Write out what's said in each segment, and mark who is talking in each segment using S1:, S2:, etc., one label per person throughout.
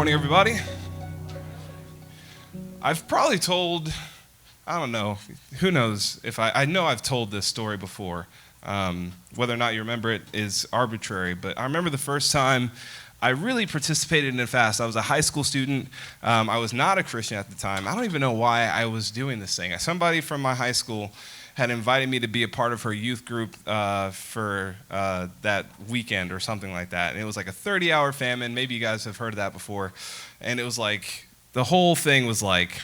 S1: Morning, everybody. I've probably told, I don't know, who knows if I know I've told this story before. Whether or not you remember it is arbitrary, but I remember the first time I really participated in a fast. I was a high school student. I was not a Christian at the time. I don't even know why I was doing this thing. Somebody from my high school had invited me to be a part of her youth group for that weekend or something like that. And it was like a 30-hour famine. Maybe you guys have heard of that before. And it was like, the whole thing was like,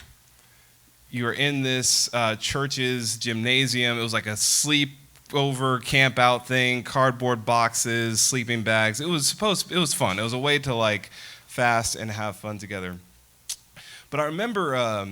S1: you were in this church's gymnasium. It was like a sleepover camp out thing, cardboard boxes, sleeping bags. It was fun. It was a way to like fast and have fun together. But I remember,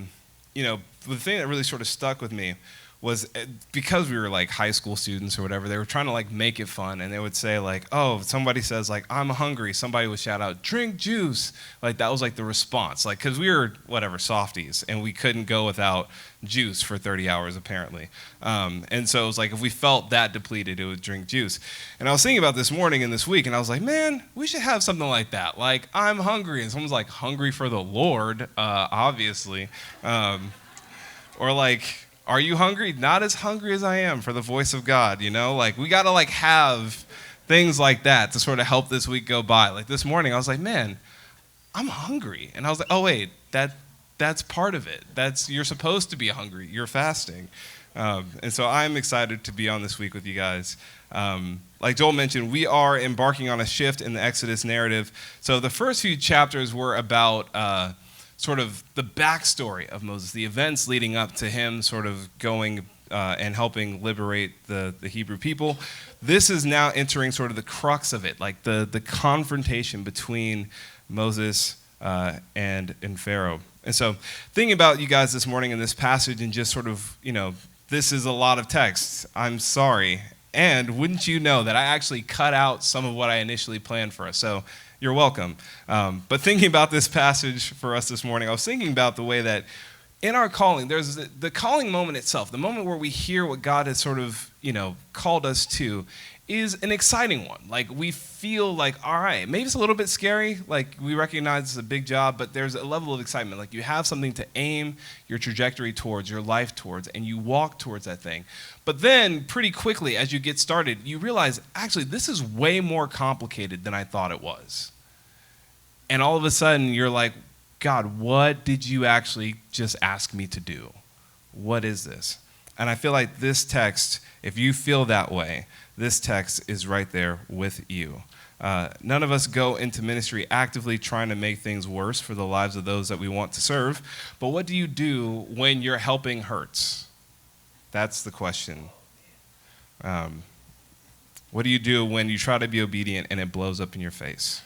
S1: the thing that really sort of stuck with me was because we were like high school students or whatever, they were trying to like make it fun, and they would say like, oh, if somebody says like, I'm hungry, somebody would shout out, drink juice. Like that was like the response, like, because we were whatever, softies, and we couldn't go without juice for 30 hours apparently. And so it was like, if we felt that depleted, it would drink juice. And I was thinking about this morning and this week, and I was like, man, we should have something like that. Like, I'm hungry, and someone's like, hungry for the Lord, obviously. Or like, are you hungry? Not as hungry as I am for the voice of God, you know? Like, we got to like have things like that to sort of help this week go by. Like this morning, I was like, man, I'm hungry. And I was like, oh, wait, that's part of it. You're supposed to be hungry. You're fasting. And so I'm excited to be on this week with you guys. Like Joel mentioned, we are embarking on a shift in the Exodus narrative. So the first few chapters were about sort of the backstory of Moses, the events leading up to him sort of going and helping liberate the Hebrew people. This is now entering sort of the crux of it, like the confrontation between Moses and Pharaoh. And so thinking about you guys this morning in this passage and just sort of, this is a lot of text. I'm sorry. And wouldn't you know that I actually cut out some of what I initially planned for us. So you're welcome. But thinking about this passage for us this morning, I was thinking about the way that in our calling, there's the calling moment itself, the moment where we hear what God has sort of, called us to, is an exciting one. Like, we feel like, all right, maybe it's a little bit scary. Like, we recognize it's a big job, but there's a level of excitement. Like, you have something to aim your trajectory towards, your life towards, and you walk towards that thing. But then, pretty quickly, as you get started, you realize, actually, this is way more complicated than I thought it was. And all of a sudden, you're like, God, what did you actually just ask me to do? What is this? And I feel like this text, if you feel that way, this text is right there with you. None of us go into ministry actively trying to make things worse for the lives of those that we want to serve. But what do you do when your helping hurts? That's the question. What do you do when you try to be obedient and it blows up in your face?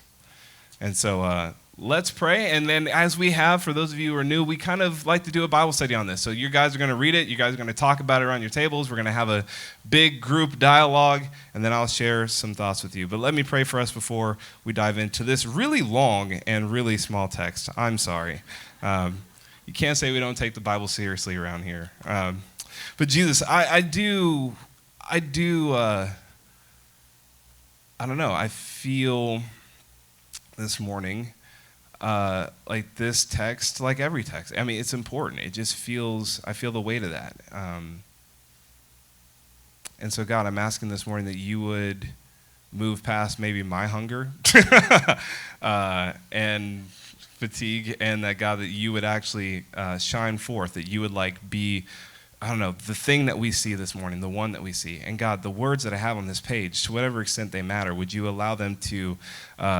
S1: And so let's pray. And then as we have, for those of you who are new, we kind of like to do a Bible study on this. So you guys are going to read it. You guys are going to talk about it around your tables. We're going to have a big group dialogue, and then I'll share some thoughts with you. But let me pray for us before we dive into this really long and really small text. I'm sorry. You can't say we don't take the Bible seriously around here. But Jesus, I don't know. I feel this morning, like this text, like every text, I mean, it's important. It just feels, I feel the weight of that. And so, God, I'm asking this morning that you would move past maybe my hunger and fatigue, and that, God, that you would actually shine forth, that you would like be, I don't know, the thing that we see this morning, the one that we see. And God, the words that I have on this page, to whatever extent they matter, would you allow them to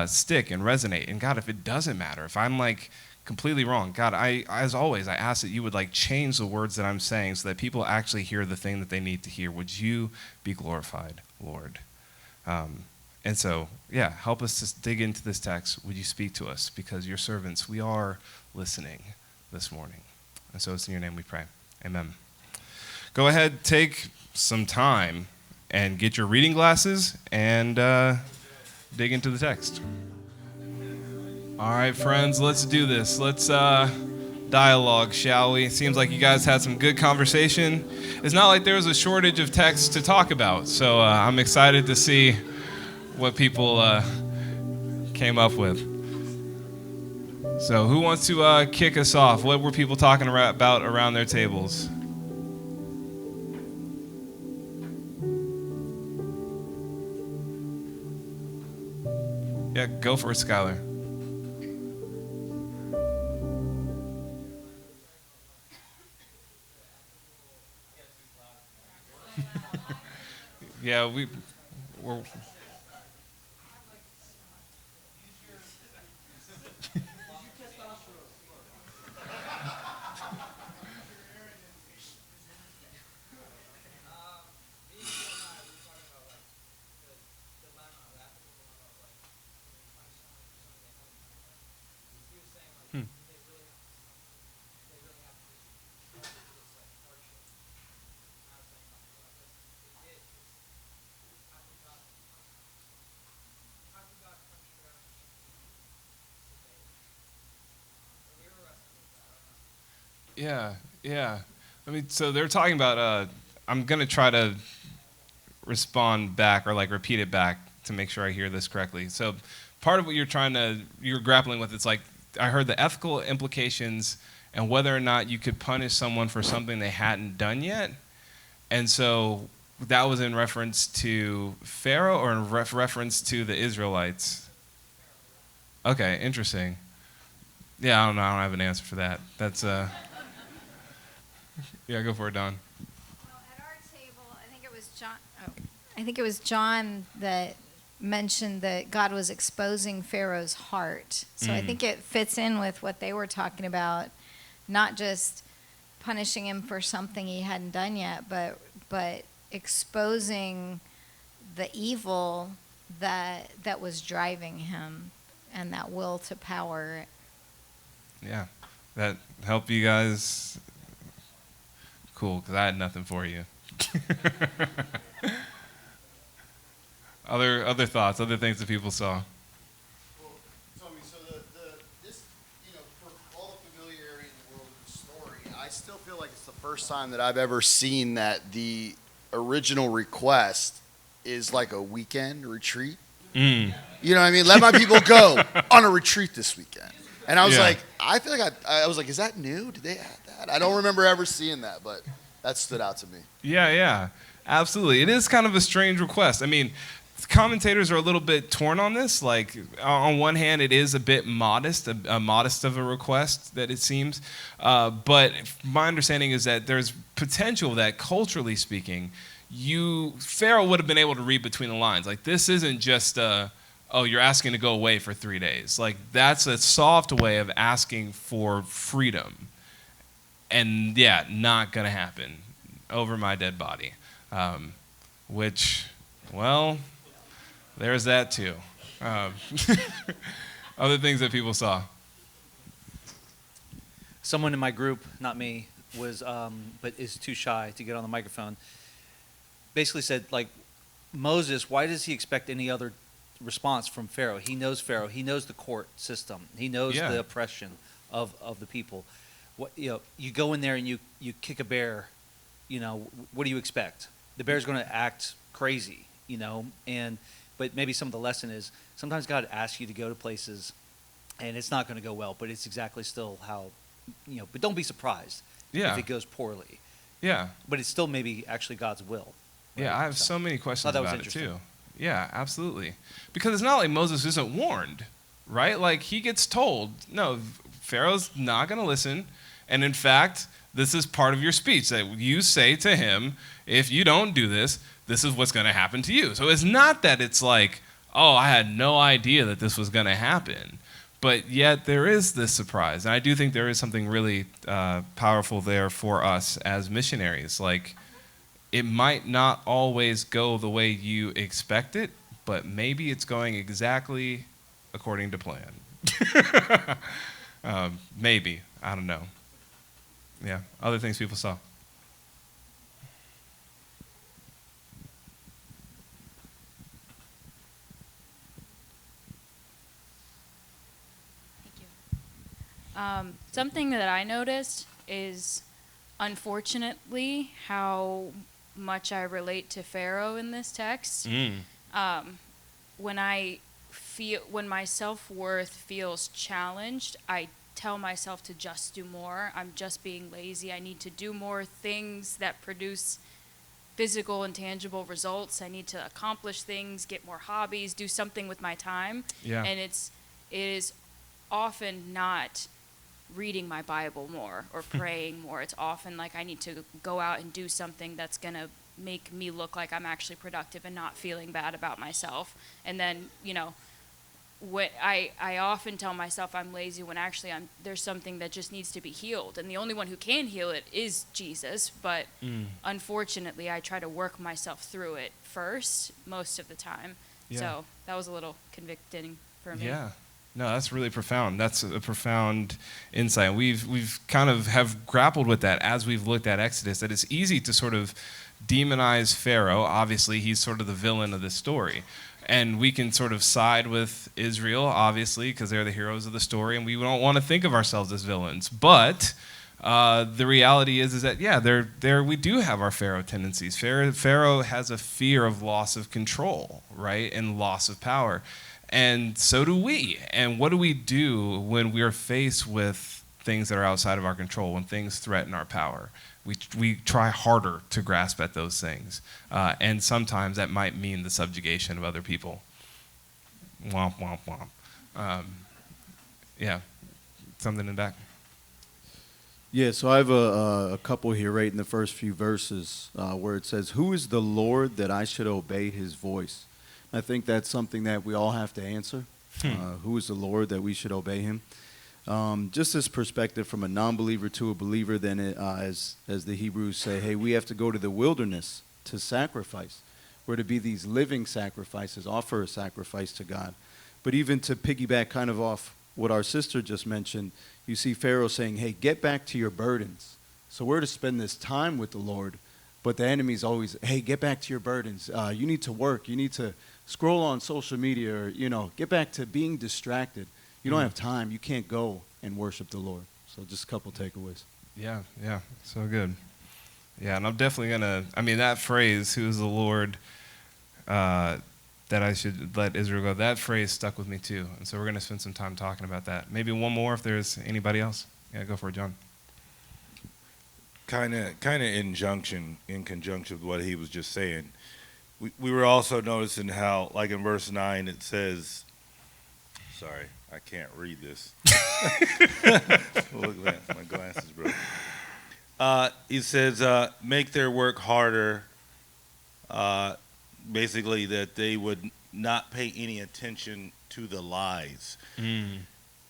S1: stick and resonate? And God, if it doesn't matter, if I'm like completely wrong, God, as always, I ask that you would like change the words that I'm saying so that people actually hear the thing that they need to hear. Would you be glorified, Lord? And so, yeah, help us to dig into this text. Would you speak to us? Because your servants, we are listening this morning. And so it's in your name we pray. Amen. Go ahead, take some time and get your reading glasses and dig into the text. All right, friends, let's do this. Let's dialogue, shall we? It seems like you guys had some good conversation. It's not like there was a shortage of text to talk about, so I'm excited to see what people came up with. So who wants to kick us off? What were people talking about around their tables? Yeah, go for it, Skylar. Yeah, we're Yeah, yeah. I mean, so they're talking about. I'm gonna try to respond back or like repeat it back to make sure I hear this correctly. So, part of what you're grappling with, it's like I heard the ethical implications and whether or not you could punish someone for something they hadn't done yet. And so that was in reference to Pharaoh or in reference to the Israelites. Okay, interesting. Yeah, I don't know. I don't have an answer for that. That's yeah, go for it, Don.
S2: Well, at our table, I think it was John. Oh, I think it was John that mentioned that God was exposing Pharaoh's heart. So I think it fits in with what they were talking about, not just punishing him for something he hadn't done yet, but exposing the evil that was driving him and that will to power.
S1: Yeah, that help you guys. Cool, because I had nothing for you. Other thoughts, other things that people saw.
S3: Well, Tomy, so this, for all the familiarity in the world of the story, I still feel like it's the first time that I've ever seen that the original request is like a weekend retreat. You know what I mean? Let my people go on a retreat this weekend. And I was like, I feel like I was like, is that new? Did they add that? I don't remember ever seeing that, but that stood out to me.
S1: Yeah, absolutely. It is kind of a strange request. I mean, commentators are a little bit torn on this. Like, on one hand, it is a bit modest, a modest of a request that it seems. But my understanding is that there's potential that, culturally speaking, Pharaoh would have been able to read between the lines. Like, this isn't just oh, you're asking to go away for 3 days. Like, that's a soft way of asking for freedom. And yeah, not going to happen over my dead body. Which, well, there's that too. Other things that people saw.
S4: Someone in my group, not me, was, but is too shy to get on the microphone, basically said, like, Moses, why does he expect any other response from Pharaoh? He knows Pharaoh. He knows the court system. He knows the oppression of the people. What, you go in there and you kick a bear, what do you expect? The bear's going to act crazy, but maybe some of the lesson is sometimes God asks you to go to places and it's not going to go well, but it's exactly still how, but don't be surprised if it goes poorly.
S1: Yeah.
S4: But it's still maybe actually God's will. Right?
S1: Yeah, I have so many questions about it too. Yeah, absolutely. Because it's not like Moses isn't warned, right? Like, he gets told, no, Pharaoh's not going to listen. And in fact, this is part of your speech that you say to him, if you don't do this, this is what's going to happen to you. So it's not that it's like, oh, I had no idea that this was going to happen. But yet there is this surprise. And I do think there is something really powerful there for us as missionaries. Like, it might not always go the way you expect it, but maybe it's going exactly according to plan. Maybe. I don't know. Yeah. Other things people saw.
S5: Thank you. Something that I noticed is, unfortunately, how much I relate to Pharaoh in this text. When I when my self-worth feels challenged, I tell myself to just do more. I'm just being lazy. I need to do more things that produce physical and tangible results. I need to accomplish things, get more hobbies, do something with my time.
S1: Yeah.
S5: And it is often not reading my Bible more or praying more. It's often like I need to go out and do something that's going to make me look like I'm actually productive and not feeling bad about myself. And then, what I often tell myself I'm lazy when actually there's something that just needs to be healed. And the only one who can heal it is Jesus. But unfortunately, I try to work myself through it first most of the time.
S1: Yeah.
S5: So that was a little convicting for me.
S1: Yeah. No, that's really profound. That's a profound insight. We've kind of have grappled with that as we've looked at Exodus, that it's easy to sort of demonize Pharaoh. Obviously, he's sort of the villain of the story. And we can sort of side with Israel, obviously, because they're the heroes of the story, and we don't want to think of ourselves as villains. But the reality is that, yeah, we do have our Pharaoh tendencies. Pharaoh has a fear of loss of control, right, and loss of power. And so do we. And what do we do when we're faced with things that are outside of our control, when things threaten our power? We try harder to grasp at those things. And sometimes that might mean the subjugation of other people. Womp, womp, womp. Yeah, something in the back.
S6: Yeah, so I have a couple here right in the first few verses where it says, "Who is the Lord that I should obey his voice?" I think that's something that we all have to answer. Who is the Lord that we should obey him? Just this perspective from a non-believer to a believer, then as the Hebrews say, hey, we have to go to the wilderness to sacrifice. We're to be these living sacrifices, offer a sacrifice to God. But even to piggyback kind of off what our sister just mentioned, you see Pharaoh saying, hey, get back to your burdens. So we're to spend this time with the Lord, but the enemy's always, hey, get back to your burdens. You need to work. You need to scroll on social media, or, get back to being distracted. You don't have time. You can't go and worship the Lord. So just a couple takeaways.
S1: Yeah, so good. Yeah, and I'm definitely that phrase, who is the Lord that I should let Israel go, that phrase stuck with me too. And so we're going to spend some time talking about that. Maybe one more if there's anybody else. Yeah, go for it, John.
S7: Kind of in conjunction with what he was just saying. We were also noticing how, like in verse 9, it says, sorry, I can't read this. Look at that, my glasses broke. He says, make their work harder, basically that they would not pay any attention to the lies.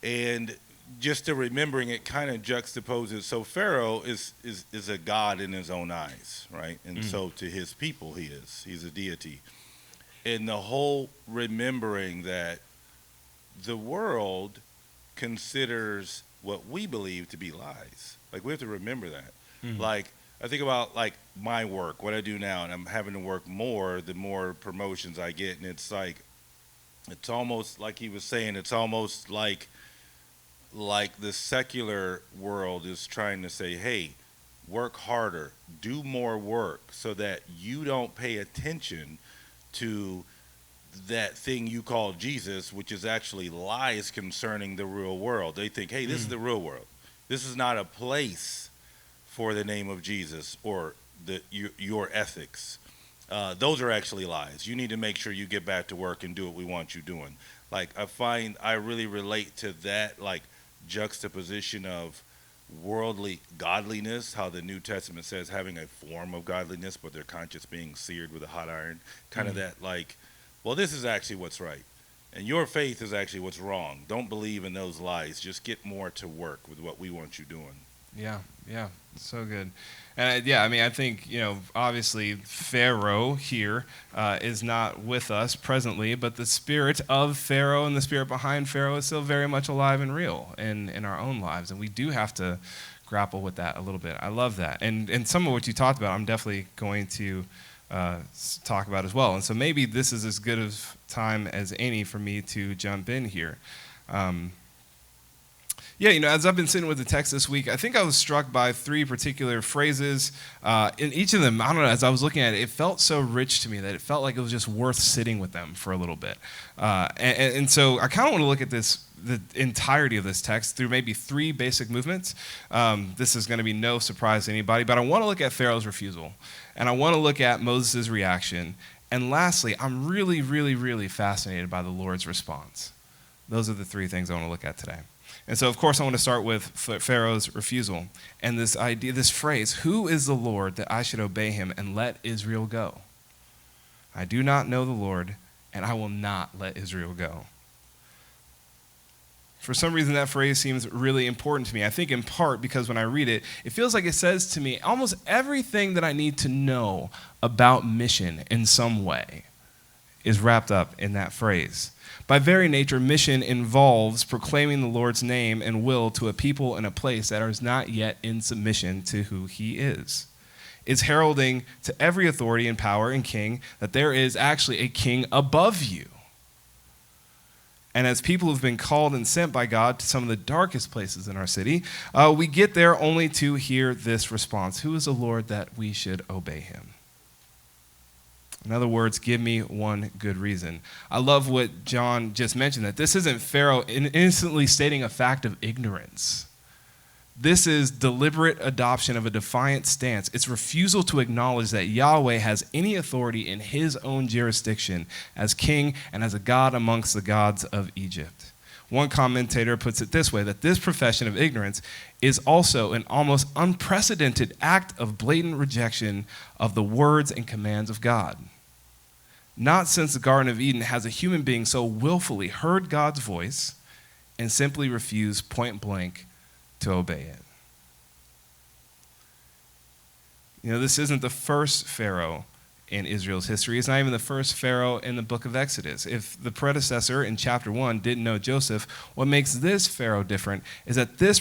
S7: And just to remembering it kind of juxtaposes. So Pharaoh is a god in his own eyes, right? And so to his people he's a deity. And the whole remembering that the world considers what we believe to be lies. Like, we have to remember that. Like, I think about, like, my work, what I do now, and I'm having to work more the more promotions I get. And it's like, it's almost like he was saying, it's almost like the secular world is trying to say, hey, work harder, do more work, so that you don't pay attention to that thing you call Jesus, which is actually lies concerning the real world. They think, hey, this is the real world. This is not a place for the name of Jesus or your ethics. Those are actually lies. You need to make sure you get back to work and do what we want you doing. Like, I find I really relate to that, like, juxtaposition of worldly godliness, how the New Testament says having a form of godliness, but their conscience being seared with a hot iron. Kind of that, like, well, this is actually what's right. And your faith is actually what's wrong. Don't believe in those lies. Just get more to work with what we want you doing.
S1: Yeah, so good. And I think, obviously Pharaoh here is not with us presently, but the spirit of Pharaoh and the spirit behind Pharaoh is still very much alive and real in our own lives. And we do have to grapple with that a little bit. I love that. And some of what you talked about, I'm definitely going to talk about as well. And so maybe this is as good of time as any for me to jump in here. Yeah, as I've been sitting with the text this week, I think I was struck by three particular phrases. In each of them, I don't know, as I was looking at it, it felt so rich to me that it felt like it was just worth sitting with them for a little bit. And so I kind of want to look at the entirety of this text through maybe three basic movements. This is going to be no surprise to anybody, but I want to look at Pharaoh's refusal, and I want to look at Moses' reaction, and lastly, I'm really, really, really fascinated by the Lord's response. Those are the three things I want to look at today. And so, of course, I want to start with Pharaoh's refusal and this idea, this phrase, "Who is the Lord that I should obey him and let Israel go? I do not know the Lord, and I will not let Israel go." For some reason, that phrase seems really important to me. I think in part because when I read it, it feels like it says to me almost everything that I need to know about mission in some way is wrapped up in that phrase. By very nature, mission involves proclaiming the Lord's name and will to a people in a place that is not yet in submission to who he is. It's heralding to every authority and power and king that there is actually a king above you. And as people who've been called and sent by God to some of the darkest places in our city, we get there only to hear this response: "Who is the Lord that we should obey him?" In other words, give me one good reason. I love what John just mentioned, that this isn't Pharaoh innocently stating a fact of ignorance. This is deliberate adoption of a defiant stance. It's refusal to acknowledge that Yahweh has any authority in his own jurisdiction as king and as a god amongst the gods of Egypt. One commentator puts it this way, that this profession of ignorance is also an almost unprecedented act of blatant rejection of the words and commands of God. Not since the Garden of Eden has a human being so willfully heard God's voice and simply refused point blank to obey it. This isn't the first Pharaoh in Israel's history. It's not even the first Pharaoh in the book of Exodus. If the predecessor in chapter 1 didn't know Joseph, what makes this Pharaoh different is that this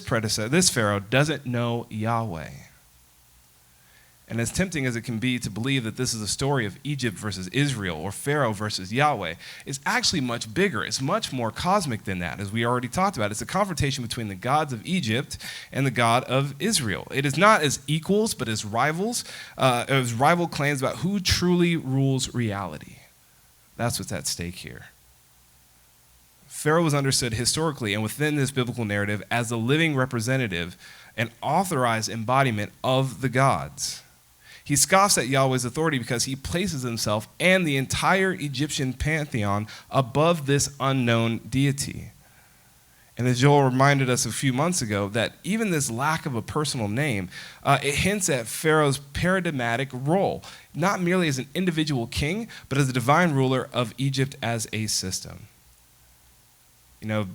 S1: Pharaoh doesn't know Yahweh. And as tempting as it can be to believe that this is a story of Egypt versus Israel or Pharaoh versus Yahweh, it's actually much bigger. It's much more cosmic than that, as we already talked about. It's a confrontation between the gods of Egypt and the God of Israel. It is not as equals, but as rivals, as rival claims about who truly rules reality. That's what's at stake here. Pharaoh was understood historically and within this biblical narrative as the living representative and authorized embodiment of the gods. He scoffs at Yahweh's authority because he places himself and the entire Egyptian pantheon above this unknown deity. And as Joel reminded us a few months ago, that even this lack of a personal name, it hints at Pharaoh's paradigmatic role, not merely as an individual king, but as the divine ruler of Egypt as a system.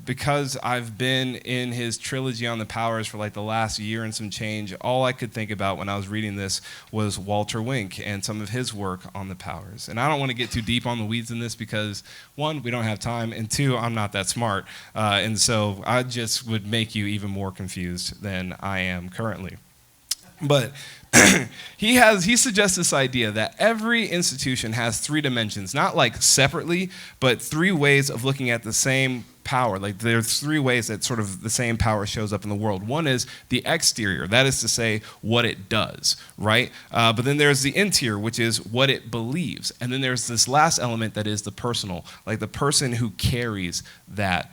S1: Because I've been in his trilogy on the powers for like the last year and some change, all I could think about when I was reading this was Walter Wink and some of his work on the powers. And I don't want to get too deep on the weeds in this because, one, we don't have time, and two, I'm not that smart. And so I just would make you even more confused than I am currently. But he suggests this idea that every institution has three dimensions, not like separately, but three ways of looking at the same power. Like there's three ways that sort of the same power shows up in the world. One is the exterior, that is to say what it does, right? But then there's the interior, which is what it believes. And then there's this last element that is the personal, like the person who carries those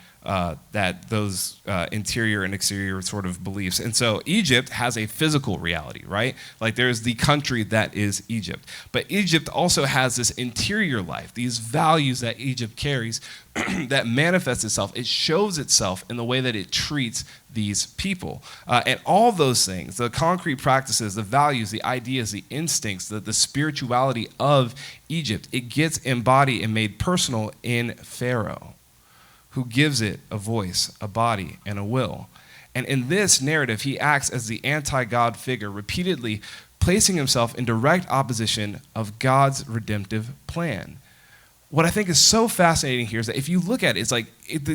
S1: interior and exterior sort of beliefs. And so Egypt has a physical reality, right? Like there's the country that is Egypt. But Egypt also has this interior life, these values that Egypt carries that manifests itself. It shows itself in the way that it treats these people. And all those things, the concrete practices, the values, the ideas, the instincts, the spirituality of Egypt, it gets embodied and made personal in Pharaoh, who gives it a voice, a body, and a will. And in this narrative, he acts as the anti-God figure, repeatedly placing himself in direct opposition of God's redemptive plan. What I think is so fascinating here is that if you look at it, it's like,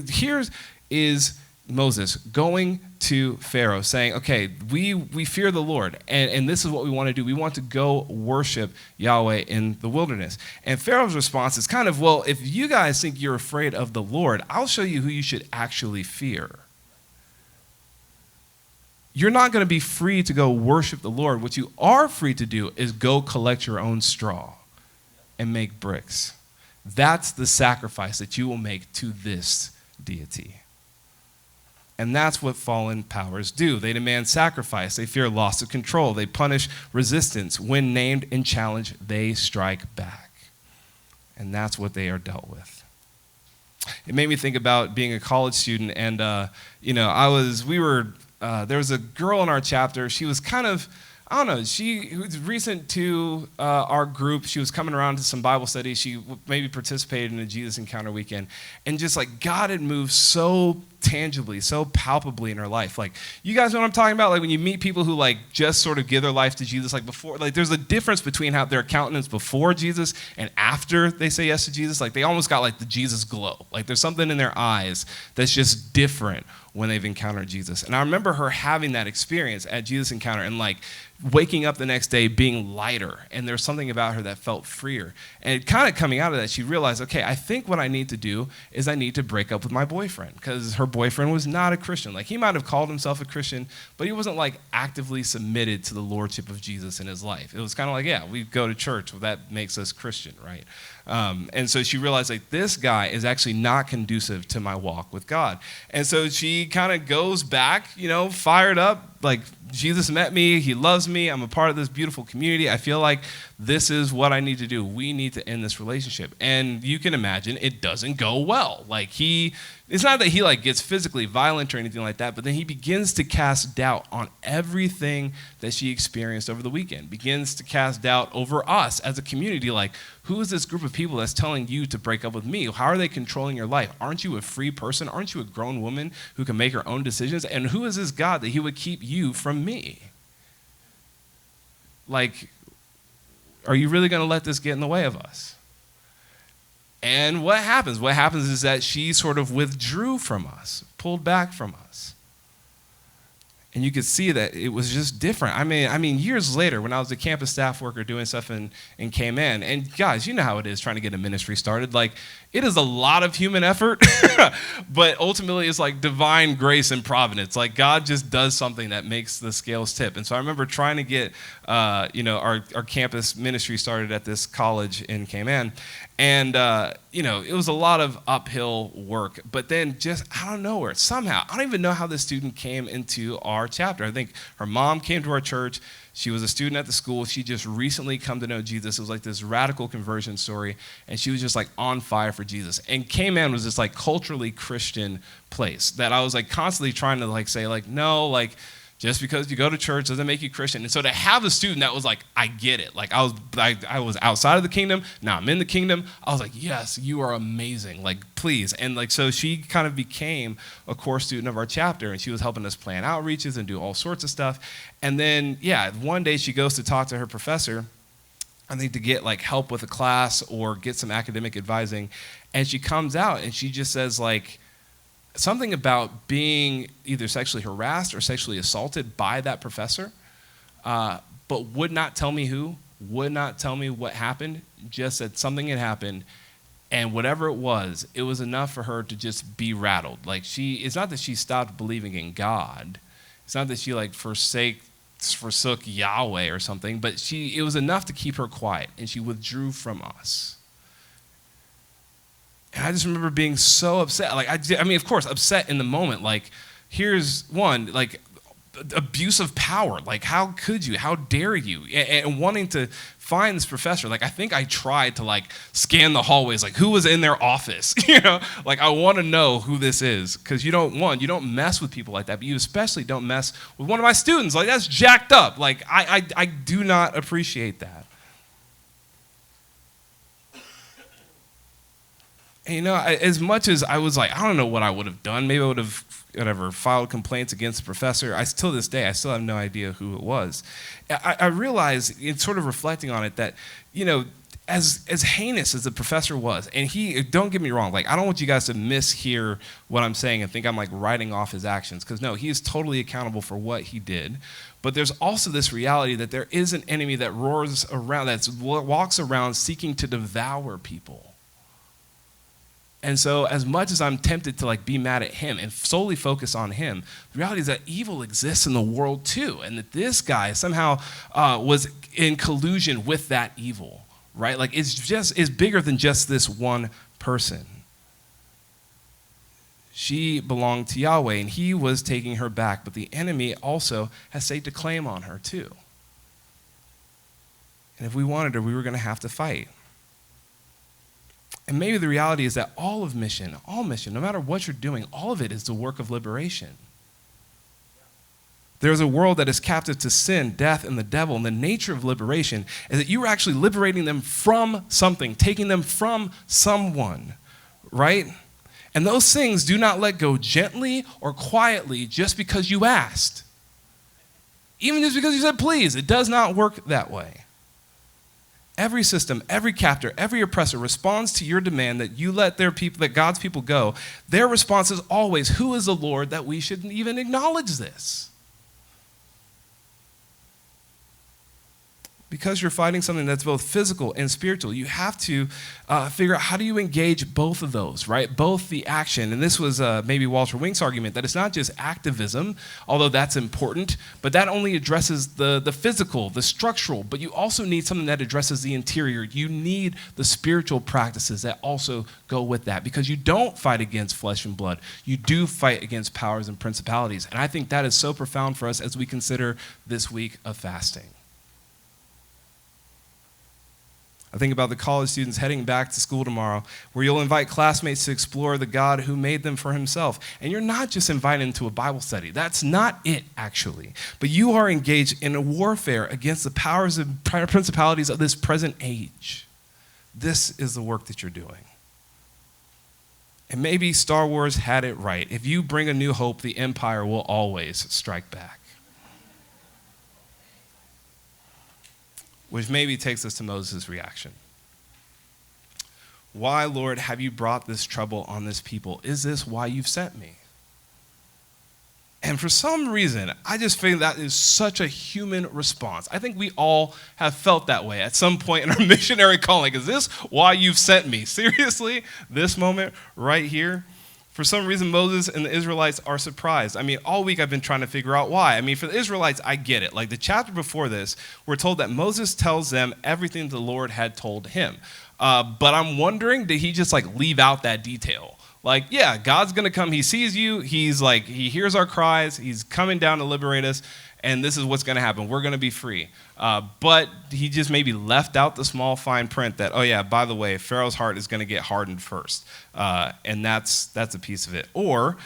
S1: here is Moses going to Pharaoh saying, okay, we fear the Lord, and this is what we want to do. We want to go worship Yahweh in the wilderness. And Pharaoh's response is kind of, well, if you guys think you're afraid of the Lord, I'll show you who you should actually fear. you're not going to be free to go worship the Lord. What you are free to do is go collect your own straw and make bricks. That's the sacrifice that you will make to this deity. And that's what fallen powers do. They demand sacrifice. They fear loss of control. They punish resistance. When named and challenged, they strike back. And that's what they are dealt with. It made me think about being a college student, and there was a girl in our chapter. She was kind of, I don't know, she was recent to our group. She was coming around to some Bible studies. She maybe participated in a Jesus Encounter weekend. And just like God had moved so tangibly, so palpably in her life. Like, you guys know what I'm talking about? Like when you meet people who like just sort of give their life to Jesus, like before, like there's a difference between how their countenance before Jesus and after they say yes to Jesus. Like they almost got like the Jesus glow. Like there's something in their eyes that's just different when they've encountered Jesus. And I remember her having that experience at Jesus Encounter and like waking up the next day being lighter. And there's something about her that felt freer. And kind of coming out of that, she realized, okay, I think what I need to do is I need to break up with my boyfriend, because her boyfriend was not a Christian. Like he might have called himself a Christian, but he wasn't like actively submitted to the lordship of Jesus in his life. It was kind of like, yeah, we go to church. Well, that makes us Christian, right? And so she realized like this guy is actually not conducive to my walk with God. And so she kind of goes back, fired up, like Jesus met me, he loves me, I'm a part of this beautiful community. I feel like this is what I need to do. We need to end this relationship. And you can imagine it doesn't go well. Like it's not that he like gets physically violent or anything like that, but then he begins to cast doubt on everything that she experienced over the weekend, begins to cast doubt over us as a community. Like, who is this group of people that's telling you to break up with me? How are they controlling your life? Aren't you a free person? Aren't you a grown woman who can make her own decisions? And who is this God that he would keep you from me? Like, are you really going to let this get in the way of us? And what happens? What happens is that she sort of withdrew from us, pulled back from us. And you could see that it was just different. I mean, years later, when I was a campus staff worker doing stuff in Cayman, and guys, you know how it is trying to get a ministry started. Like, it is a lot of human effort, but ultimately it's like divine grace and providence. Like, God just does something that makes the scales tip. And so I remember trying to get, our campus ministry started at this college in Cayman. And, it was a lot of uphill work. But then just out of nowhere, somehow, I don't even know how this student came into our chapter. I think her mom came to our church. She was a student at the school. She just recently come to know Jesus. It was like this radical conversion story. And she was just like on fire for Jesus. And Cayman was this like culturally Christian place that I was like constantly trying to like say like, no, like, just because you go to church doesn't make you Christian. And so to have a student that was like, I get it. Like I was outside of the kingdom. Now I'm in the kingdom. I was like, yes, you are amazing. Like, please. And like, so she kind of became a core student of our chapter, and she was helping us plan outreaches and do all sorts of stuff. And then, one day she goes to talk to her professor, I think to get like help with a class or get some academic advising. And she comes out and she just says like, something about being either sexually harassed or sexually assaulted by that professor, but would not tell me who, would not tell me what happened, just said something had happened, and whatever it was enough for her to just be rattled. Like it's not that she stopped believing in God, it's not that she like forsook Yahweh or something, but it was enough to keep her quiet, and she withdrew from us. And I just remember being so upset. Like, of course, upset in the moment. Like, here's one, like, abuse of power. Like, how could you? How dare you? And wanting to find this professor. Like, I think I tried to, like, scan the hallways. Like, who was in their office? Like, I want to know who this is. Because you don't mess with people like that. But you especially don't mess with one of my students. Like, that's jacked up. Like, I do not appreciate that. And, as much as I was like, I don't know what I would have done. Maybe I would have, filed complaints against the professor. Till this day, I still have no idea who it was. I realized, in sort of reflecting on it, that, as heinous as the professor was, and don't get me wrong, like, I don't want you guys to mishear what I'm saying and think I'm, like, writing off his actions. Because, no, he is totally accountable for what he did. But there's also this reality that there is an enemy that roars around, that walks around seeking to devour people. And so as much as I'm tempted to like be mad at him and solely focus on him, the reality is that evil exists in the world too, and that this guy somehow was in collusion with that evil, right? Like it's bigger than just this one person. She belonged to Yahweh, and he was taking her back, but the enemy also has staked a claim on her too. And if we wanted her, we were going to have to fight. And maybe the reality is that all mission, no matter what you're doing, all of it is the work of liberation. There's a world that is captive to sin, death, and the devil, and the nature of liberation is that you are actually liberating them from something, taking them from someone, right? And those things do not let go gently or quietly just because you asked. Even just because you said please, it does not work that way. Every system, every captor, every oppressor responds to your demand that you let that God's people go. Their response is always, who is the Lord that we should even acknowledge this? Because you're fighting something that's both physical and spiritual, you have to figure out how do you engage both of those, right? Both the action, and this was maybe Walter Wink's argument, that it's not just activism, although that's important, but that only addresses the physical, the structural, but you also need something that addresses the interior. You need the spiritual practices that also go with that, because you don't fight against flesh and blood. You do fight against powers and principalities, and I think that is so profound for us as we consider this week of fasting. I think about the college students heading back to school tomorrow, where you'll invite classmates to explore the God who made them for himself. And you're not just invited into a Bible study. That's not it, actually. But you are engaged in a warfare against the powers and principalities of this present age. This is the work that you're doing. And maybe Star Wars had it right. If you bring a new hope, the Empire will always strike back. Which maybe takes us to Moses' reaction. Why, Lord, have you brought this trouble on this people? Is this why you've sent me? And for some reason, I just think that is such a human response. I think we all have felt that way at some point in our missionary calling. Is this why you've sent me? Seriously? This moment right here? For some reason, Moses and the Israelites are surprised. I mean, all week I've been trying to figure out why. I mean, for the Israelites, I get it. Like the chapter before this, we're told that Moses tells them everything the Lord had told him. But I'm wondering, did he just like leave out that detail? Like, yeah, God's going to come. He sees you. He's like, he hears our cries. He's coming down to liberate us. And this is what's going to happen. We're going to be free. But he just maybe left out the small fine print that, oh yeah, by the way, Pharaoh's heart is going to get hardened first. And that's a piece of it. Or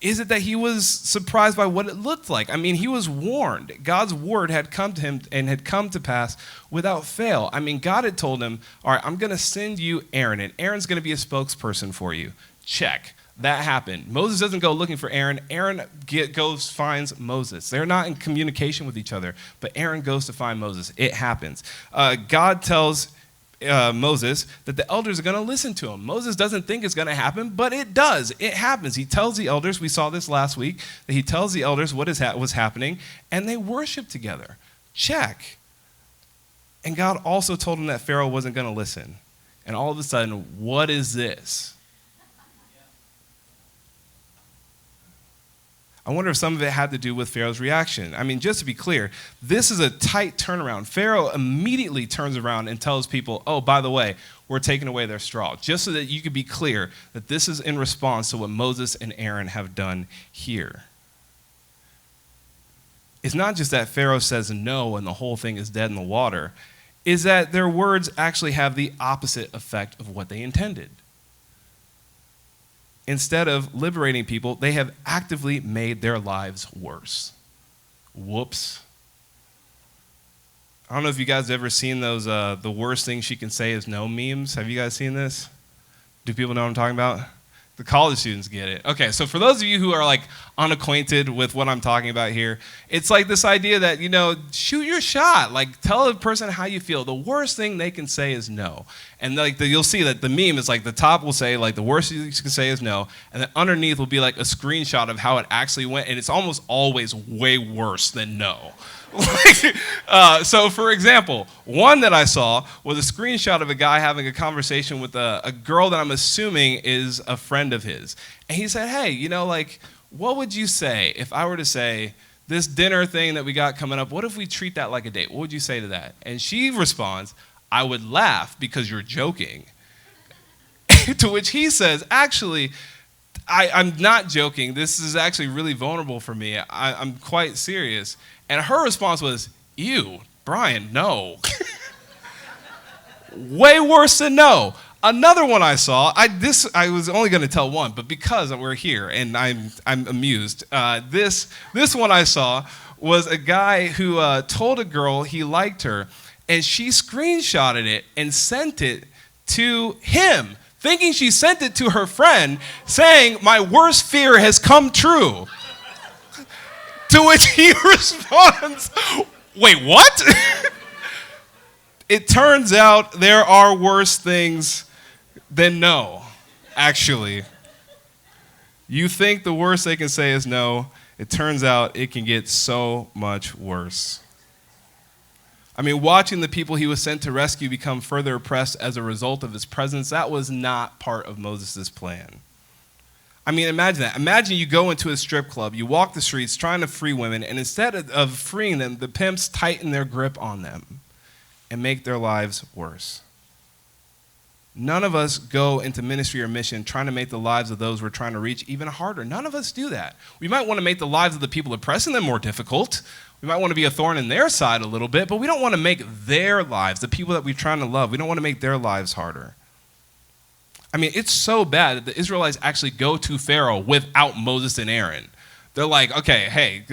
S1: is it that he was surprised by what it looked like? I mean, he was warned. God's word had come to him and had come to pass without fail. I mean, God had told him, all right, I'm going to send you Aaron, and Aaron's going to be a spokesperson for you. Check. That happened. Moses doesn't go looking for Aaron. Aaron goes, finds Moses. They're not in communication with each other, but Aaron goes to find Moses. It happens. God tells Moses that the elders are going to listen to him. Moses doesn't think it's going to happen, but it does. It happens. He tells the elders, we saw this last week, that he tells the elders what was happening, and they worship together. Check. And God also told him that Pharaoh wasn't going to listen. And all of a sudden, what is this? I wonder if some of it had to do with Pharaoh's reaction. I mean, just to be clear, this is a tight turnaround. Pharaoh immediately turns around and tells people, oh, by the way, we're taking away their straw, just so that you could be clear that this is in response to what Moses and Aaron have done here. It's not just that Pharaoh says no and the whole thing is dead in the water. It's that their words actually have the opposite effect of what they intended. Instead of liberating people, they have actively made their lives worse. Whoops. I don't know if you guys have ever seen those the worst thing she can say is no memes. Have you guys seen this? Do people know what I'm talking about? The college students get it. Okay, so for those of you who are like unacquainted with what I'm talking about here, it's like this idea that, you know, shoot your shot. Like tell a person how you feel. The worst thing they can say is no. And like you'll see that the meme is like the top will say like the worst you can say is no, and then underneath will be like a screenshot of how it actually went, and it's almost always way worse than no. So, for example, one that I saw was a screenshot of a guy having a conversation with a girl that I'm assuming is a friend of his. And he said, hey, what would you say if I were to say, this dinner thing that we got coming up, what if we treat that like a date? What would you say to that? And she responds, I would laugh because you're joking. To which he says, actually, I'm not joking. This is actually really vulnerable for me. I'm quite serious. And her response was, ew, Brian, no. Way worse than no. Another one I saw, I was only going to tell one, but because we're here and I'm amused, this one I saw was a guy who told a girl he liked her, and she screenshotted it and sent it to him, thinking she sent it to her friend, saying, my worst fear has come true. To which he responds, wait, what? It turns out there are worse things than no, actually. You think the worst they can say is no. It turns out it can get so much worse. I mean, watching the people he was sent to rescue become further oppressed as a result of his presence, that was not part of Moses' plan. I mean, imagine that. Imagine you go into a strip club, you walk the streets trying to free women, and instead of freeing them, the pimps tighten their grip on them and make their lives worse. None of us go into ministry or mission trying to make the lives of those we're trying to reach even harder. None of us do that. We might want to make the lives of the people oppressing them more difficult. We might want to be a thorn in their side a little bit, but we don't want to make their lives, the people that we're trying to love, we don't want to make their lives harder. I mean, it's so bad that the Israelites actually go to Pharaoh without Moses and Aaron. They're like, okay, hey,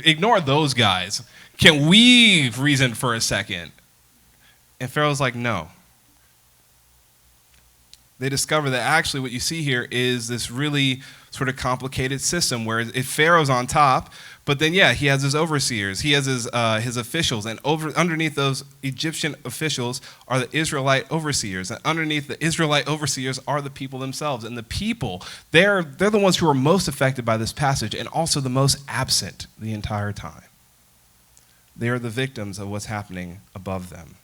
S1: ignore those guys. Can we reason for a second? And Pharaoh's like, no. They discover that actually what you see here is this really sort of complicated system where Pharaoh's on top, but then, he has his overseers. He has his officials, and underneath those Egyptian officials are the Israelite overseers, and underneath the Israelite overseers are the people themselves. And the people, they're the ones who are most affected by this passage and also the most absent the entire time. They are the victims of what's happening above them.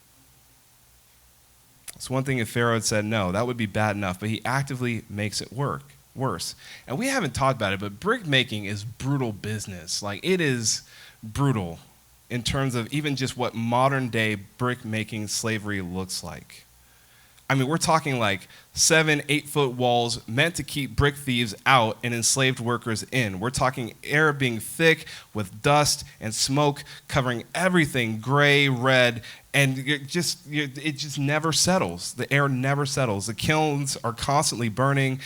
S1: It's one thing if Pharaoh had said no, that would be bad enough, but he actively makes it worse. And we haven't talked about it, but brick making is brutal business. Like, it is brutal in terms of even just what modern day brick making slavery looks like. I mean, we're talking like 7-8 foot walls meant to keep brick thieves out and enslaved workers in. We're talking air being thick with dust and smoke covering everything gray, red, and it just never settles. The air never settles. The kilns are constantly burning,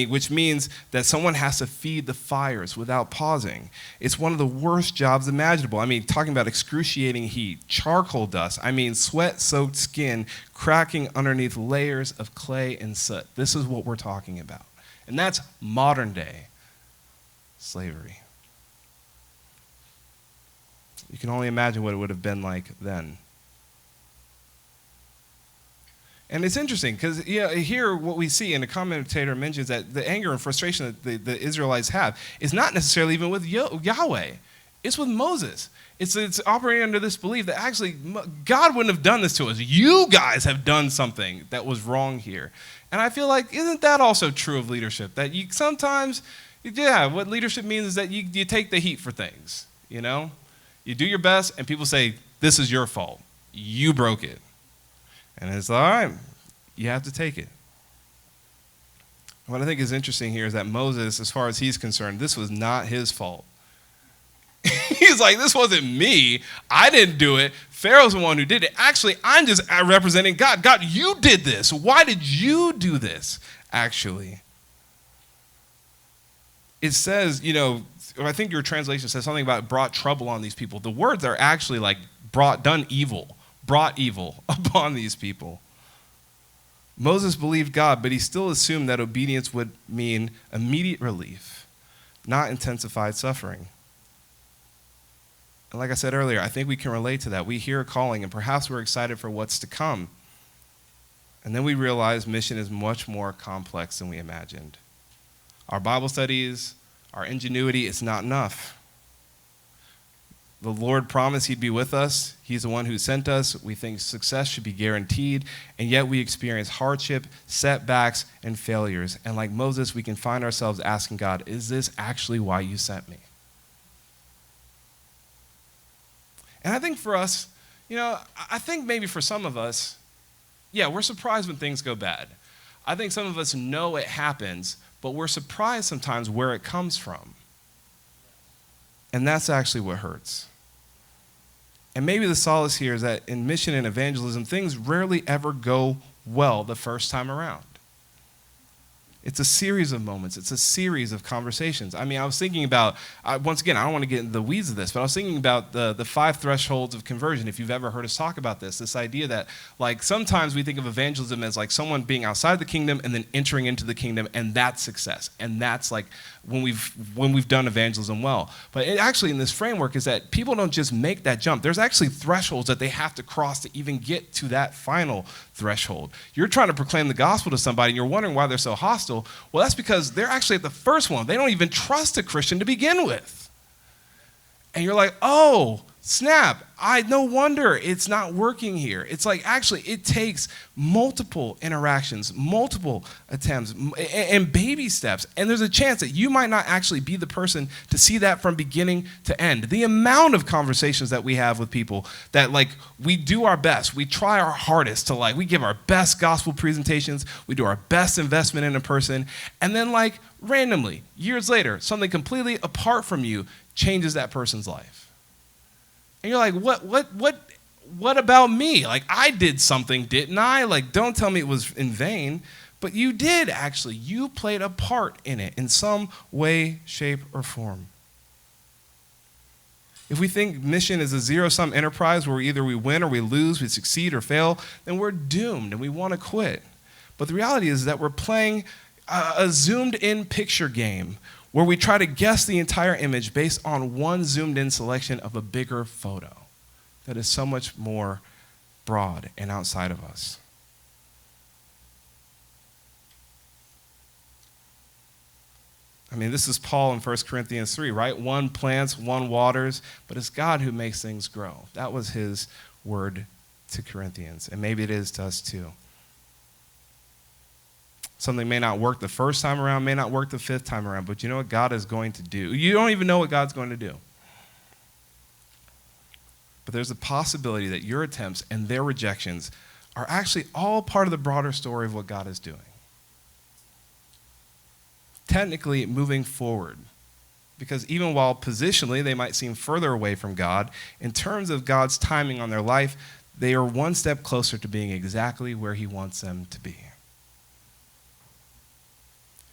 S1: which means that someone has to feed the fires without pausing. It's one of the worst jobs imaginable. Talking about excruciating heat, charcoal dust, sweat-soaked skin cracking underneath layers of clay and soot. This is what we're talking about. And that's modern day slavery. You can only imagine what it would have been like then. And it's interesting because here what we see, and the commentator mentions that the anger and frustration that the Israelites have is not necessarily even with Yahweh. It's with Moses. It's operating under this belief that actually God wouldn't have done this to us. You guys have done something that was wrong here. And I feel like, isn't that also true of leadership? That you sometimes, what leadership means is that you take the heat for things, You do your best and people say, this is your fault. You broke it. And it's all right, you have to take it. What I think is interesting here is that Moses, as far as he's concerned, this was not his fault. He's like, this wasn't me. I didn't do it. Pharaoh's the one who did it. Actually, I'm just representing God. God, you did this. Why did you do this, actually? It says, I think your translation says something about brought trouble on these people. The words are actually like brought evil upon these people. Moses believed God, but he still assumed that obedience would mean immediate relief, not intensified suffering. And like I said earlier, I think we can relate to that. We hear a calling, and perhaps we're excited for what's to come. And then we realize mission is much more complex than we imagined. Our Bible studies, our ingenuity, it's not enough. The Lord promised he'd be with us. He's the one who sent us. We think success should be guaranteed, and yet we experience hardship, setbacks, and failures. And like Moses, we can find ourselves asking God, is this actually why you sent me? And I think for us, I think maybe for some of us, yeah, we're surprised when things go bad. I think some of us know it happens, but we're surprised sometimes where it comes from. And that's actually what hurts. And maybe the solace here is that in mission and evangelism, things rarely ever go well the first time around. It's a series of moments. It's a series of conversations. I mean, I was thinking about, once again, I don't want to get into the weeds of this, but I was thinking about the 5 thresholds of conversion, if you've ever heard us talk about this idea that, like, sometimes we think of evangelism as, like, someone being outside the kingdom and then entering into the kingdom, and that's success. And that's, like, when we've done evangelism well. But it actually, in this framework, is that people don't just make that jump. There's actually thresholds that they have to cross to even get to that final threshold. You're trying to proclaim the gospel to somebody, and you're wondering why they're so hostile. Well, that's because they're actually at the first one. They don't even trust a Christian to begin with. And you're like, oh, snap. No wonder it's not working here. It's like, actually, it takes multiple interactions, multiple attempts, and baby steps. And there's a chance that you might not actually be the person to see that from beginning to end. The amount of conversations that we have with people that, like, we do our best. We try our hardest to, like, we give our best gospel presentations. We do our best investment in a person. And then, like, randomly, years later, something completely apart from you changes that person's life. And you're like, what about me? Like, I did something, didn't I? Like, don't tell me it was in vain. But you did, actually. You played a part in it in some way, shape, or form. If we think mission is a zero-sum enterprise where either we win or we lose, we succeed or fail, then we're doomed and we want to quit. But the reality is that we're playing a zoomed-in picture game where we try to guess the entire image based on one zoomed-in selection of a bigger photo that is so much more broad and outside of us. I mean, this is Paul in 1 Corinthians 3, right? One plants, one waters, but it's God who makes things grow. That was his word to Corinthians, and maybe it is to us too. Something may not work the first time around, may not work the 5th time around, but you know what God is going to do? You don't even know what God's going to do. But there's a possibility that your attempts and their rejections are actually all part of the broader story of what God is doing. Technically moving forward. Because even while positionally they might seem further away from God, in terms of God's timing on their life, they are one step closer to being exactly where he wants them to be.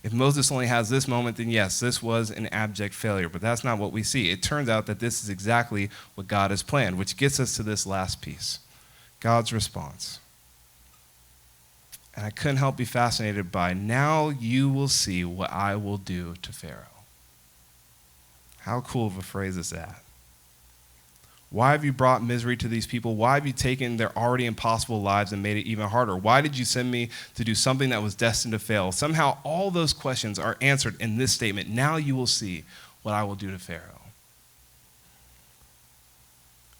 S1: If Moses only has this moment, then yes, this was an abject failure, but that's not what we see. It turns out that this is exactly what God has planned, which gets us to this last piece, God's response. And I couldn't help be fascinated by, now you will see what I will do to Pharaoh. How cool of a phrase is that? Why have you brought misery to these people? Why have you taken their already impossible lives and made it even harder? Why did you send me to do something that was destined to fail? Somehow all those questions are answered in this statement. Now you will see what I will do to Pharaoh.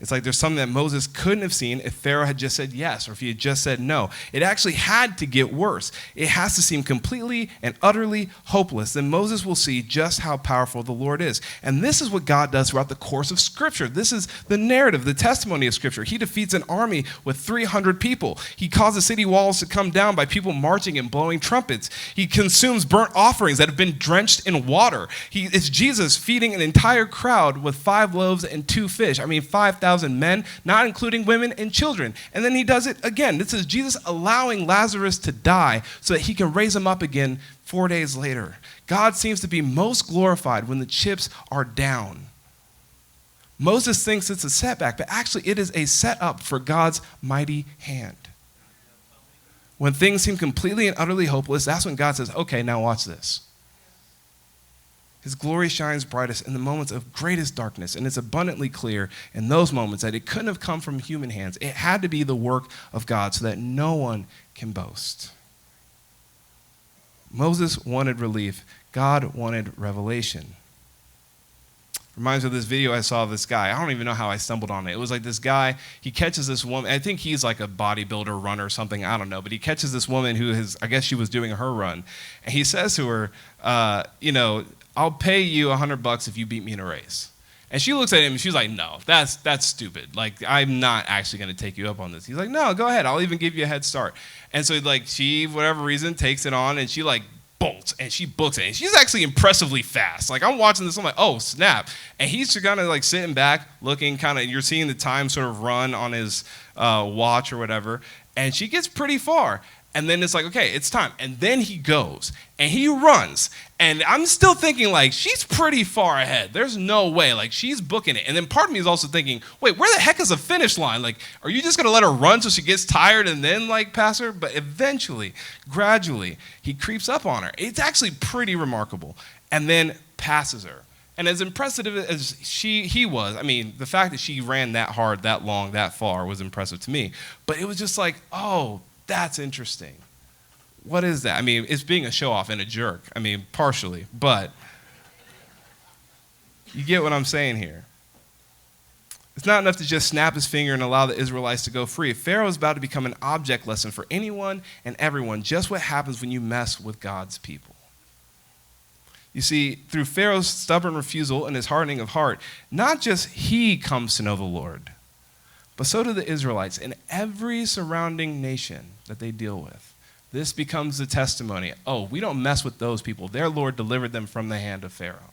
S1: It's like there's something that Moses couldn't have seen if Pharaoh had just said yes or if he had just said no. It actually had to get worse. It has to seem completely and utterly hopeless. Then Moses will see just how powerful the Lord is. And this is what God does throughout the course of Scripture. This is the narrative, the testimony of Scripture. He defeats an army with 300 people. He causes city walls to come down by people marching and blowing trumpets. He consumes burnt offerings that have been drenched in water. It's Jesus feeding an entire crowd with 5 loaves and 2 fish. 5,000 men, not including women and children. And then he does it again. This is Jesus allowing Lazarus to die so that he can raise him up again 4 days later. God seems to be most glorified when the chips are down. Moses thinks it's a setback, but actually it is a setup for God's mighty hand. When things seem completely and utterly hopeless, that's when God says, okay, now watch this. His glory shines brightest in the moments of greatest darkness, and it's abundantly clear in those moments that it couldn't have come from human hands. It had to be the work of God so that no one can boast. Moses wanted relief. God wanted revelation. Reminds me of this video I saw of this guy. I don't even know how I stumbled on it. It was like this guy, he catches this woman. I think he's like a bodybuilder, runner or something. I don't know. But he catches this woman who I guess she was doing her run. And he says to her, I'll pay you $100 if you beat me in a race. And she looks at him and she's like, no, that's stupid. Like, I'm not actually going to take you up on this. He's like, no, go ahead. I'll even give you a head start. And so like she, for whatever reason, takes it on and she like bolts and she books it. And she's actually impressively fast. Like, I'm watching this, I'm like, oh, snap. And he's kind of like sitting back, looking kind of, you're seeing the time sort of run on his watch or whatever. And she gets pretty far. And then it's like, okay, it's time. And then he goes and he runs. And I'm still thinking, like, she's pretty far ahead. There's no way. Like, she's booking it. And then part of me is also thinking, wait, where the heck is the finish line? Like, are you just going to let her run so she gets tired and then, like, pass her? But eventually, gradually, he creeps up on her. It's actually pretty remarkable. And then passes her. And as impressive as he was, I mean, the fact that she ran that hard, that long, that far was impressive to me. But it was just like, oh, that's interesting. What is that? I mean, it's being a show-off and a jerk. I mean, partially, but you get what I'm saying here. It's not enough to just snap his finger and allow the Israelites to go free. Pharaoh is about to become an object lesson for anyone and everyone, just what happens when you mess with God's people. You see, through Pharaoh's stubborn refusal and his hardening of heart, not just he comes to know the Lord, but so do the Israelites and every surrounding nation that they deal with. This becomes the testimony. Oh, we don't mess with those people. Their Lord delivered them from the hand of Pharaoh.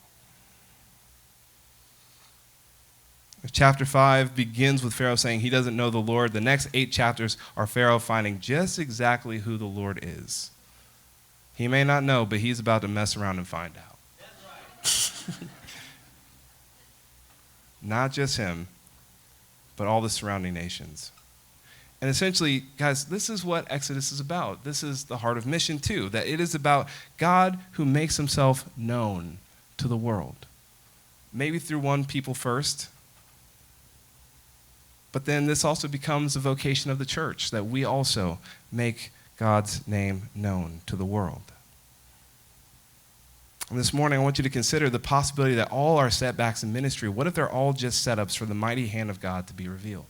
S1: If chapter 5 begins with Pharaoh saying he doesn't know the Lord, the next 8 chapters are Pharaoh finding just exactly who the Lord is. He may not know, but he's about to mess around and find out. That's right. Not just him, but all the surrounding nations. And essentially, guys, this is what Exodus is about. This is the heart of mission too, that it is about God who makes himself known to the world. Maybe through one people first, but then this also becomes the vocation of the church, that we also make God's name known to the world. And this morning, I want you to consider the possibility that all our setbacks in ministry, what if they're all just setups for the mighty hand of God to be revealed?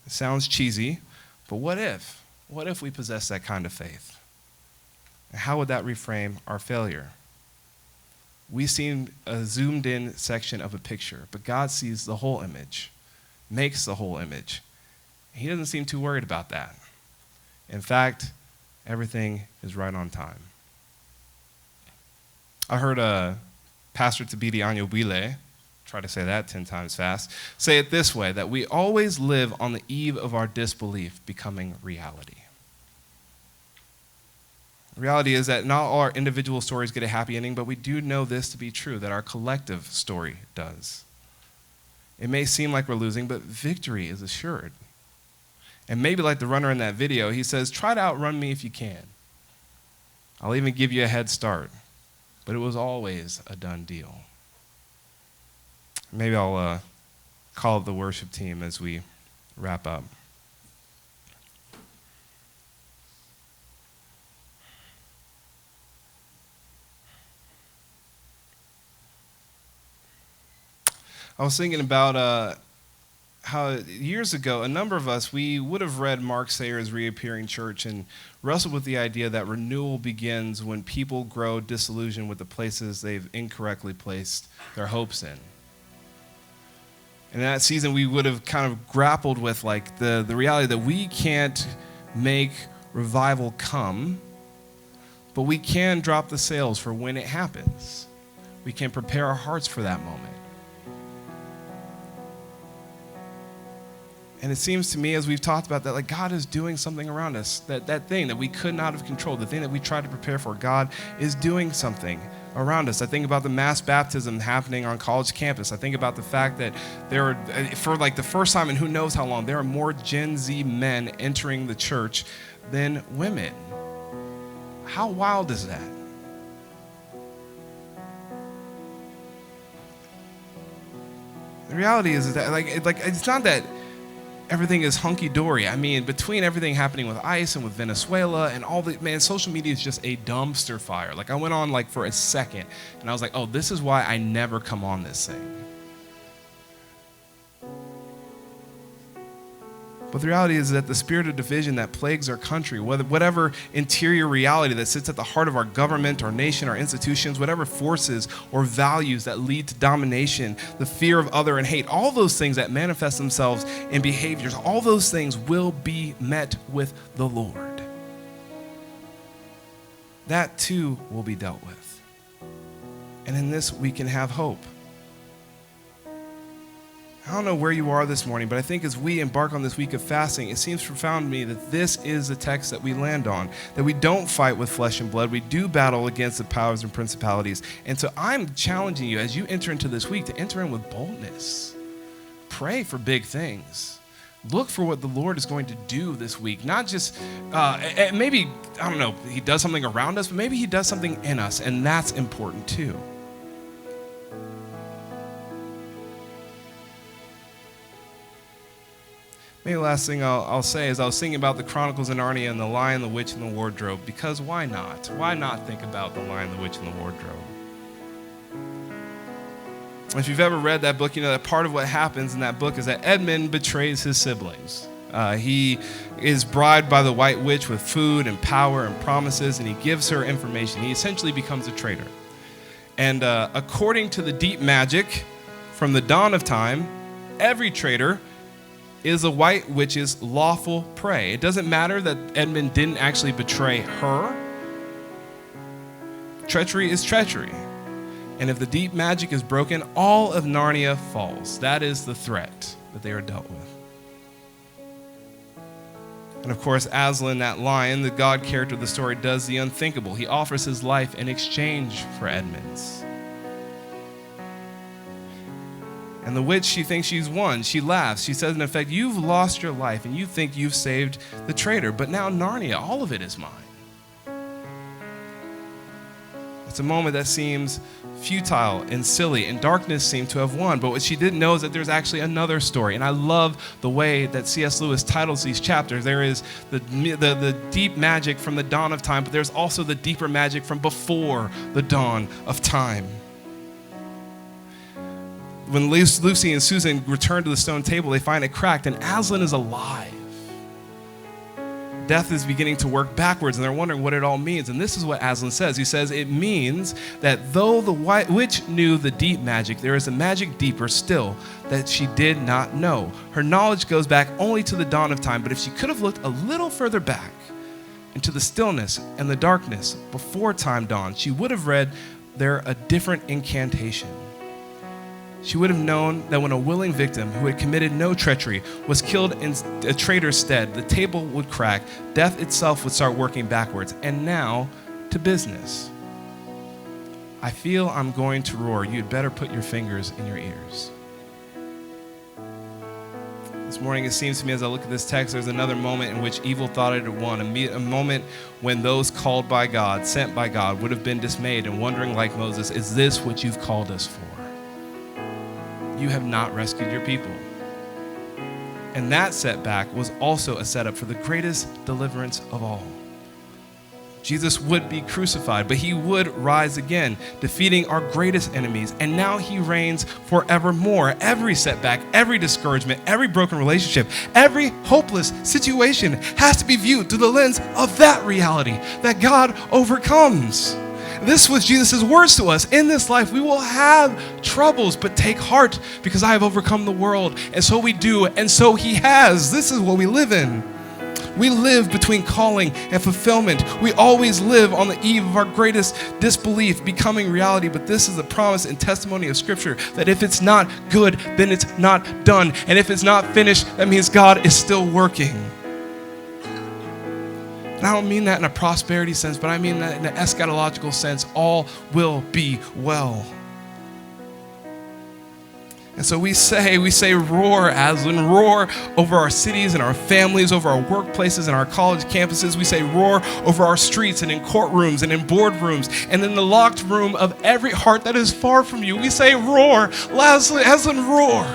S1: It sounds cheesy, but what if? What if we possess that kind of faith? And how would that reframe our failure? We see a zoomed-in section of a picture, but God sees the whole image, makes the whole image. He doesn't seem too worried about that. In fact, everything is right on time. I heard Pastor Tabidi Anyobile, try to say that 10 times fast, say it this way, that we always live on the eve of our disbelief becoming reality. The reality is that not all our individual stories get a happy ending, but we do know this to be true, that our collective story does. It may seem like we're losing, but victory is assured. And maybe like the runner in that video, he says, try to outrun me if you can. I'll even give you a head start. But it was always a done deal. Maybe I'll call up the worship team as we wrap up. I was thinking about how years ago, a number of us, we would have read Mark Sayer's Reappearing Church and wrestled with the idea that renewal begins when people grow disillusioned with the places they've incorrectly placed their hopes in. In that season, we would have kind of grappled with like the reality that we can't make revival come, but we can drop the sails for when it happens. We can prepare our hearts for that moment. And it seems to me, as we've talked about that, like God is doing something around us. That thing that we could not have controlled, the thing that we tried to prepare for, God is doing something around us. I think about the mass baptism happening on college campus. I think about the fact that there are, for like the first time in who knows how long, there are more Gen Z men entering the church than women. How wild is that? The reality is that like it's not that everything is hunky-dory. I mean, between everything happening with ICE and with Venezuela and all the, man, social media is just a dumpster fire. Like, I went on like for a second, and I was like, oh, this is why I never come on this thing. But the reality is that the spirit of division that plagues our country, whatever interior reality that sits at the heart of our government, our nation, our institutions, whatever forces or values that lead to domination, the fear of other and hate, all those things that manifest themselves in behaviors, all those things will be met with the Lord. That too will be dealt with. And in this we can have hope. I don't know where you are this morning, but I think as we embark on this week of fasting, it seems profound to me that this is the text that we land on, that we don't fight with flesh and blood. We do battle against the powers and principalities. And so I'm challenging you as you enter into this week to enter in with boldness. Pray for big things. Look for what the Lord is going to do this week. Not just, maybe, I don't know, he does something around us, but maybe he does something in us, and that's important too. Maybe the last thing I'll say is I was thinking about the Chronicles of Narnia and the Lion, the Witch, and the Wardrobe, because why not? Why not think about the Lion, the Witch, and the Wardrobe? If you've ever read that book, you know that part of what happens in that book is that Edmund betrays his siblings. He is bribed by the White Witch with food and power and promises, and he gives her information. He essentially becomes a traitor. And according to the deep magic from the dawn of time, every traitor is a White Witch's lawful prey. It doesn't matter that Edmund didn't actually betray her. Treachery is treachery. And if the deep magic is broken, all of Narnia falls. That is the threat that they are dealt with. And of course, Aslan, that lion, the God character of the story, does the unthinkable. He offers his life in exchange for Edmund's. And the witch, she thinks she's won. She laughs. She says, in effect, you've lost your life and you think you've saved the traitor, but now Narnia, all of it is mine. It's a moment that seems futile and silly, and darkness seemed to have won. But what she didn't know is that there's actually another story. And I love the way that C.S. Lewis titles these chapters. There is the deep magic from the dawn of time, but there's also the deeper magic from before the dawn of time. When Lucy and Susan return to the stone table, they find it cracked, and Aslan is alive. Death is beginning to work backwards, and they're wondering what it all means. And this is what Aslan says. He says, it means that though the White Witch knew the deep magic, there is a magic deeper still that she did not know. Her knowledge goes back only to the dawn of time, but if she could have looked a little further back into the stillness and the darkness before time dawned, she would have read there a different incantation. She would have known that when a willing victim who had committed no treachery was killed in a traitor's stead, the table would crack, death itself would start working backwards. And now, to business. I feel I'm going to roar. You'd better put your fingers in your ears. This morning, it seems to me as I look at this text, there's another moment in which evil thought it had won, a moment when those called by God, sent by God, would have been dismayed and wondering like Moses, is this what you've called us for? You have not rescued your people. And that setback was also a setup for the greatest deliverance of all. Jesus would be crucified, but he would rise again, defeating our greatest enemies. And now he reigns forevermore. Every setback, every discouragement, every broken relationship, every hopeless situation has to be viewed through the lens of that reality, that God overcomes. This was Jesus' words to us. In this life, we will have troubles, but take heart because I have overcome the world. And so we do, and so he has. This is what we live in. We live between calling and fulfillment. We always live on the eve of our greatest disbelief becoming reality. But this is the promise and testimony of Scripture that if it's not good, then it's not done. And if it's not finished, that means God is still working. And I don't mean that in a prosperity sense, but I mean that in an eschatological sense. All will be well. And so we say, roar, Aslan, roar over our cities and our families, over our workplaces and our college campuses. We say roar over our streets and in courtrooms and in boardrooms and in the locked room of every heart that is far from you. We say roar, Aslan, roar.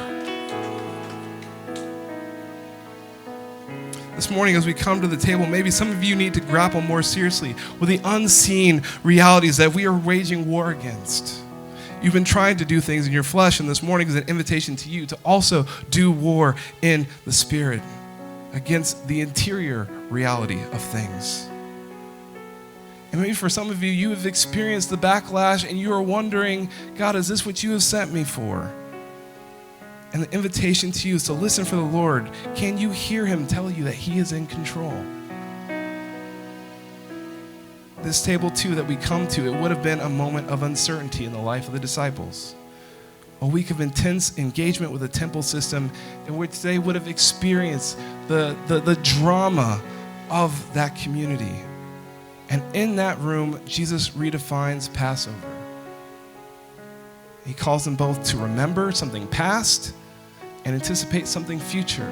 S1: This morning, as we come to the table, maybe some of you need to grapple more seriously with the unseen realities that we are waging war against. You've been trying to do things in your flesh, and this morning is an invitation to you to also do war in the Spirit against the interior reality of things. And maybe for some of you, you have experienced the backlash and you are wondering, God, is this what you have sent me for? And the invitation to you is to listen for the Lord. Can you hear him tell you that he is in control? This table, too, that we come to, it would have been a moment of uncertainty in the life of the disciples. A week of intense engagement with the temple system in which they would have experienced the drama of that community. And in that room, Jesus redefines Passover. He calls them both to remember something past and anticipate something future.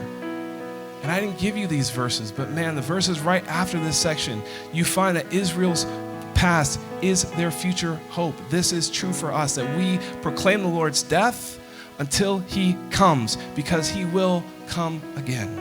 S1: And I didn't give you these verses, but man, the verses right after this section, you find that Israel's past is their future hope. This is true for us, that we proclaim the Lord's death until he comes, because he will come again.